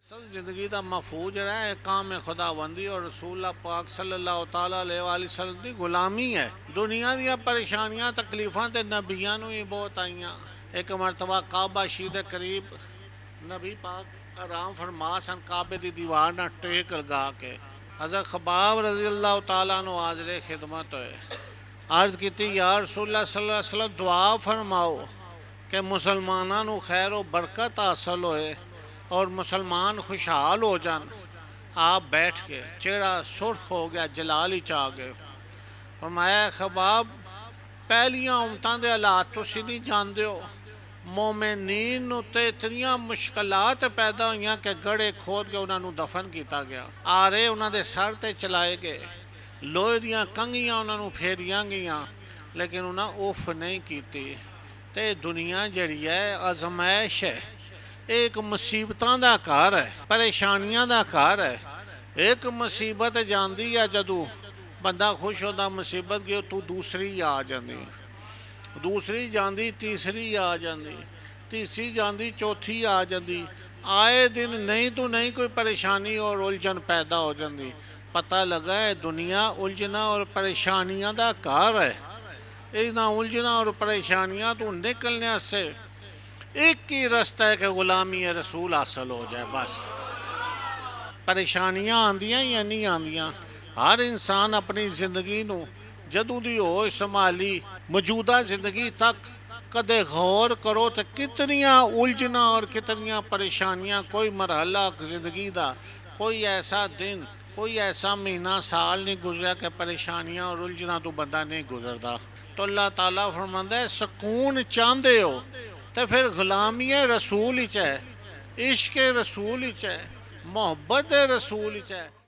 असल ज़िंदगी का महफूज रहा है काम खुदाबंदी और रसूल पाक सल्लल्लाहु तआला अलैहि वसल्लम की गुलामी है। दुनिया दी परेशानियां तकलीफां ते नबियां नूं ही बहुत आईयां। एक मरतबा काबा शीद करीब नबी पाक आराम फरमा सन काबे की दीवार ना टेक लगा के हज़रत खबाब रजी अल्लाह तआला नु हाज़िर खिदमत होए। अर्ज़ की या रसूल सल्लल्लाहु अलैहि वसल्लम दुआ फरमाओ कि मुसलमानों नूं खैर व बरकत हासिल होए और मुसलमान खुशहाल हो जान। आप बैठ के चेहरा सुर्ख हो गया, जलाल ही चा गए। फरमाया खबाब पहलियां उमतां दे हालात तुसीं नहीं जानदे हो। मोमिनीन नूं ते इतनियां मुश्किलात पैदा हुई कि गड़े खोद के उन्होंने दफन किया गया। आरे उन्होंने सर ते चलाए गए, लोहे दियां कंघियां उन्होंने फेरियां गईयां, लेकिन उन्हें उफ नहीं की। ते दुनिया जिहड़ी है आजमाइश है, एक मुसीबतों का घर है, परेशानियों का घर है। एक मुसीबत जाती है जदों बंदा खुश होता, मुसीबत गई तू दूसरी आ जाती, दूसरी जाती तीसरी आ जाती, तीसरी जाती चौथी आ जाती। आए दिन नहीं तो नहीं कोई परेशानी और उलझन पैदा हो जाती। पता लगा है दुनिया उलझना और परेशानियों का घर है। इन्हां उलझना और परेशानियां तो निकलने से एक ही रास्ता है कि गुलामी रसूल हासिल हो जाए। बस परेशानियां आंदियां या नहीं आंदियां, हर इंसान अपनी जिंदगी नूं जदों दी होश संभाली मौजूदा जिंदगी तक कदे गौर करो तो कितनियां उलझना और कितनियां परेशानियां। कोई मरहला जिंदगी का, कोई ऐसा दिन, कोई ऐसा महीना, साल नहीं गुजरा कि परेशानियां और उलझना तो बंदा नहीं गुजरता। तो अल्लाह ताला फरमांदा है सुकून चाहते हो तो फिर गुलामी रसूल ही है, इश्क रसूल ही है, मोहब्बत रसूल ही है।